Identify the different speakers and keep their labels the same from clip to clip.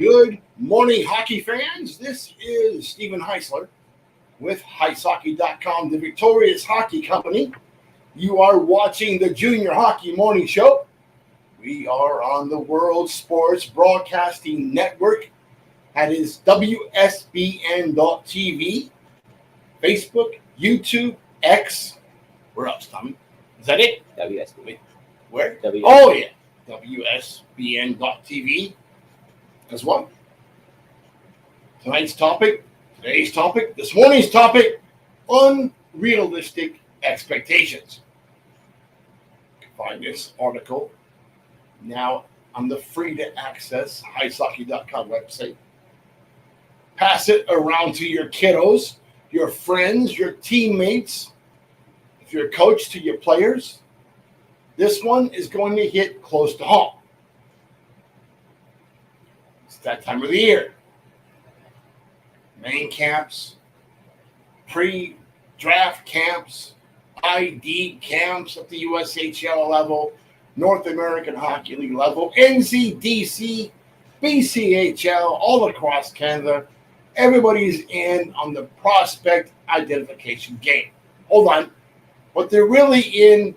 Speaker 1: Good morning, hockey fans. This is Stephen Heisler with HeisHockey.com, the Victorious Hockey Company. You are watching the Junior Hockey Morning Show. We are on the World Sports Broadcasting Network. That is WSBN.TV, Facebook, YouTube, X. Where else, Tommy? Is that it?
Speaker 2: WSB.
Speaker 1: Where?
Speaker 2: WSB.
Speaker 1: Oh, yeah. WSBN.TV as well. Today's topic, this morning's topic, unrealistic expectations. You can find this article now on the free to access HeisHockey.com website. Pass it around to your kiddos, your friends, your teammates, if you're a coach, to your players. This one is going to hit close to home. It's that time of the year. Main camps, pre-draft camps, ID camps at the USHL level, North American Hockey League level, NCDC, BCHL, all across Canada. Everybody's in on the prospect identification game. Hold on. What they're really in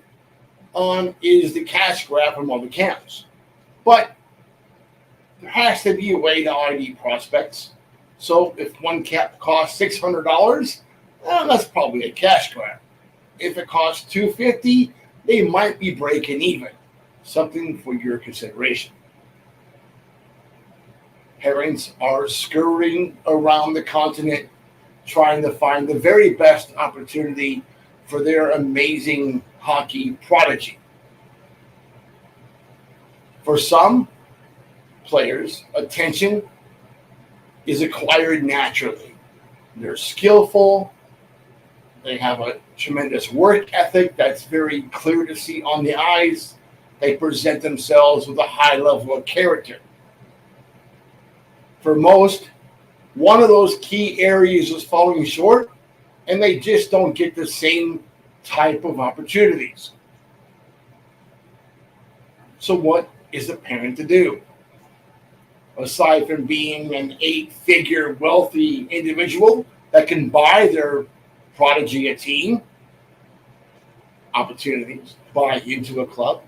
Speaker 1: on is the cash grab from all the camps. But there has to be a way to ID prospects. So if one cap costs $600, that's probably a cash grab. If it costs $250, they might be breaking even. Something for your consideration. Parents are scurrying around the continent trying to find the very best opportunity for their amazing hockey prodigy. For some players, attention is acquired naturally. They're skillful. They have a tremendous work ethic that's very clear to see on the eyes. They present themselves with a high level of character. For most, one of those key areas is falling short, and they just don't get the same type of opportunities. So what is a parent to do? Aside from being an 8-figure wealthy individual that can buy their prodigy a team, opportunities, buy into a club,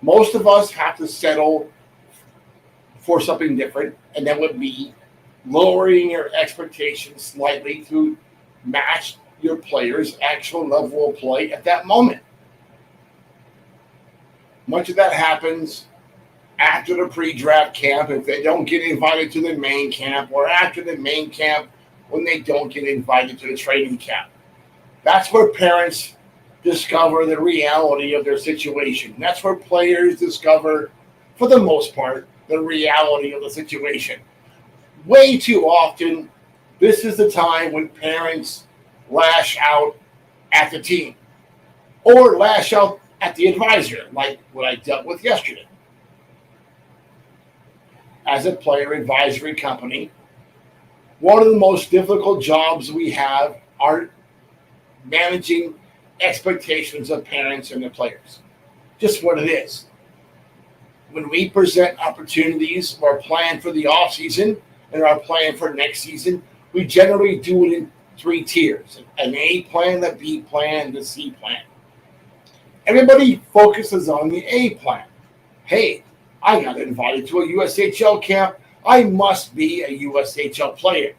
Speaker 1: most of us have to settle for something different, and that would be lowering your expectations slightly to match your player's actual level of play at that moment. Much of that happens after the pre-draft camp if they don't get invited to the main camp, or after the main camp when they don't get invited to the training camp. That's where parents discover the reality of their situation. That's where players discover, for the most part, the reality of the situation. Way too often, this is the time when parents lash out at the team or lash out at the advisor, like what I dealt with yesterday. As a player advisory company, one of the most difficult jobs we have are managing expectations of parents and their players. Just what it is. When we present opportunities or plan for the offseason and our plan for next season, we generally do it in 3 tiers: an A plan, a B plan, the C plan. Everybody focuses on the A plan. Hey, I got invited to a USHL camp. I must be a USHL player.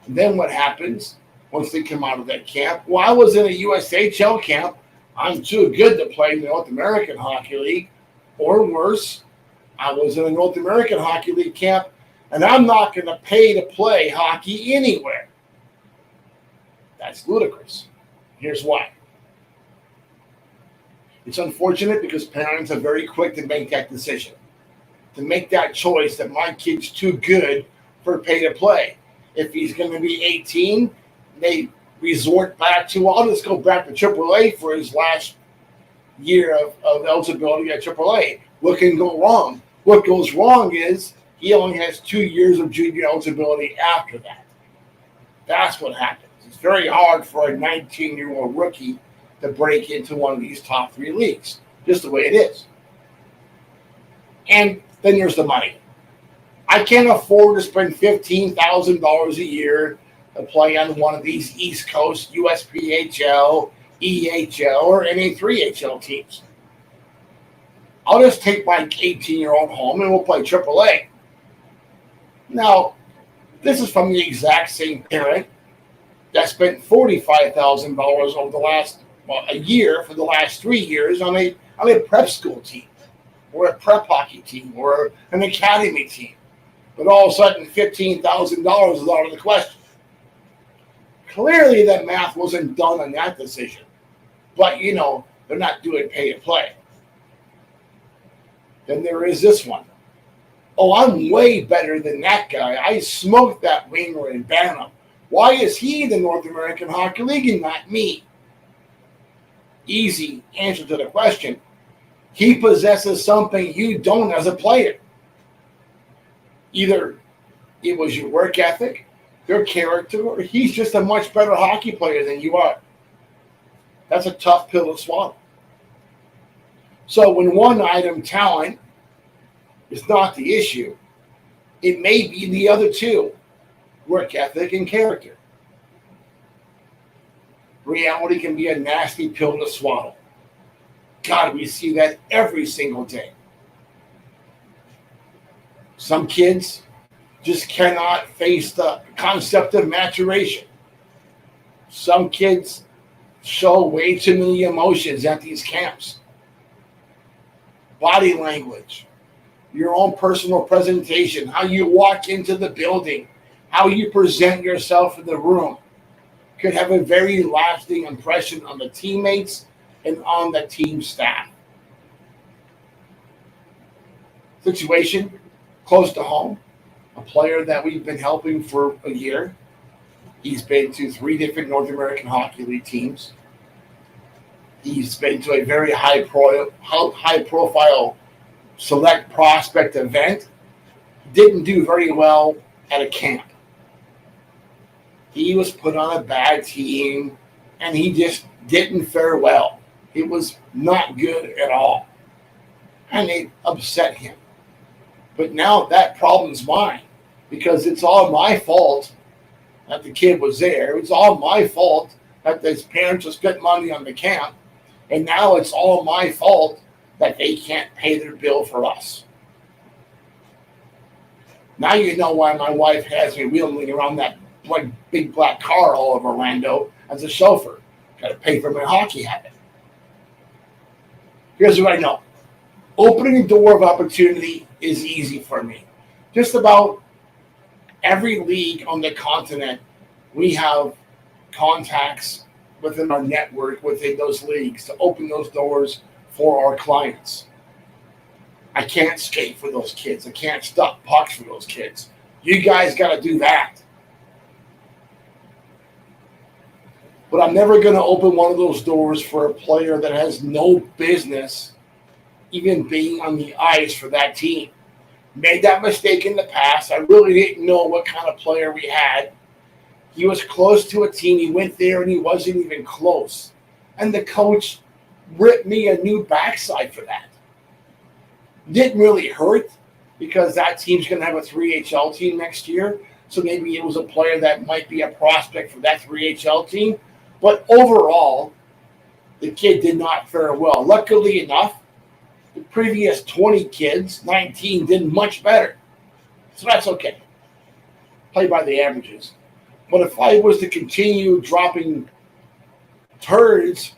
Speaker 1: And then what happens once they come out of that camp? Well, I was in a USHL camp. I'm too good to play in the North American Hockey League. Or worse, I was in a North American Hockey League camp, and I'm not going to pay to play hockey anywhere. That's ludicrous. Here's why. It's unfortunate because parents are very quick to make that decision, to make that choice that my kid's too good for pay to play. If he's going to be 18, they resort back to, well, I'll just go back to AAA for his last year of eligibility at AAA. What can go wrong? What goes wrong is he only has 2 years of junior eligibility after that. That's what happens. It's very hard for a 19-year-old rookie to break into one of these top 3 leagues, just the way it is. And then there's the money. I can't afford to spend $15,000 a year to play on one of these East Coast USPHL, EHL, or NA3HL teams. I'll just take my 18-year-old home and we'll play AAA. Now, this is from the exact same parent that spent $45,000 over the last a year for the last 3 years on a prep school team, or a prep hockey team, or an academy team. But all of a sudden, $15,000 is out of the question. Clearly, that math wasn't done on that decision. But, they're not doing pay to play. Then there is this one. Oh, I'm way better than that guy. I smoked that winger in Bantam. Why is he the North American Hockey League and not me? Easy answer to the question. He possesses something you don't as a player. Either it was your work ethic, your character, or he's just a much better hockey player than you are. That's a tough pill to swallow. So when one item, talent, is not the issue, it may be the other two, work ethic and character. Reality can be a nasty pill to swallow. God, we see that every single day. Some kids just cannot face the concept of maturation. Some kids show way too many emotions at these camps. Body language, your own personal presentation, how you walk into the building, how you present yourself in the room could have a very lasting impression on the teammates and on the team staff. Situation close to home, a player that we've been helping for a year. He's been to 3 different North American Hockey League teams. He's been to a very high profile select prospect event. Didn't do very well at a camp. He was put on a bad team, and he just didn't fare well. It was not good at all. And it upset him. But now that problem's mine, because it's all my fault that the kid was there. It's all my fault that his parents have spent money on the camp. And now it's all my fault that they can't pay their bill for us. Now you know why my wife has me wheeling around that big black car all over Orlando as a chauffeur. Got to pay for my hockey habit. Here's what I know. Opening a door of opportunity is easy for me. Just about every league on the continent, we have contacts within our network, within those leagues, to open those doors for our clients. I can't skate for those kids. I can't stop pucks for those kids. You guys got to do that. But I'm never going to open one of those doors for a player that has no business even being on the ice for that team. Made that mistake in the past. I really didn't know what kind of player we had. He was close to a team. He went there and he wasn't even close. And the coach ripped me a new backside for that. Didn't really hurt because that team's going to have a 3HL team next year. So maybe it was a player that might be a prospect for that 3HL team. But overall, the kid did not fare well. Luckily enough, the previous 20 kids, 19, did much better. So that's okay. Play by the averages. But if I was to continue dropping turds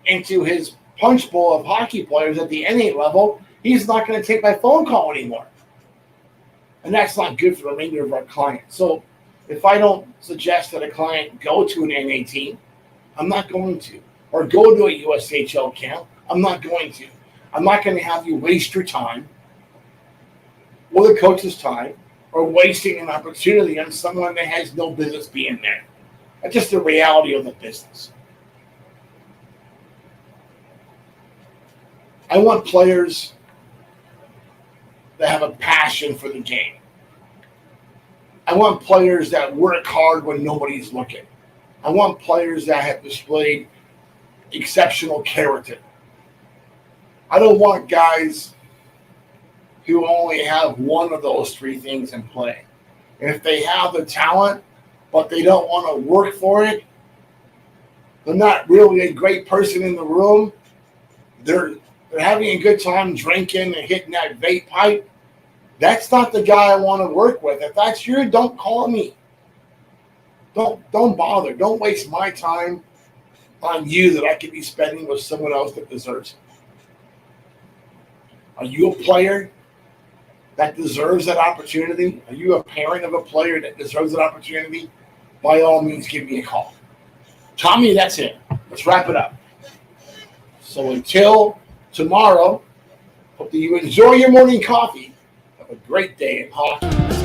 Speaker 1: into his punch bowl of hockey players at the NA level, he's not going to take my phone call anymore. And that's not good for the remainder of our clients. So if I don't suggest that a client go to an NA team, I'm not going to. Or go to a USHL camp, I'm not going to. I'm not going to have you waste your time or the coach's time or wasting an opportunity on someone that has no business being there. That's just the reality of the business. I want players that have a passion for the game. I want players that work hard when nobody's looking. I want players that have displayed exceptional character. I don't want guys who only have one of those three things in play. And if they have the talent, but they don't want to work for it, they're not really a great person in the room. They're having a good time drinking and hitting that vape pipe. That's not the guy I want to work with. If that's you, don't call me. Don't bother. Don't waste my time on you that I could be spending with someone else that deserves it. Are you a player that deserves that opportunity? Are you a parent of a player that deserves that opportunity? By all means, give me a call. Tommy, that's it. Let's wrap it up. So until tomorrow, hope that you enjoy your morning coffee. Have a great day in hockey.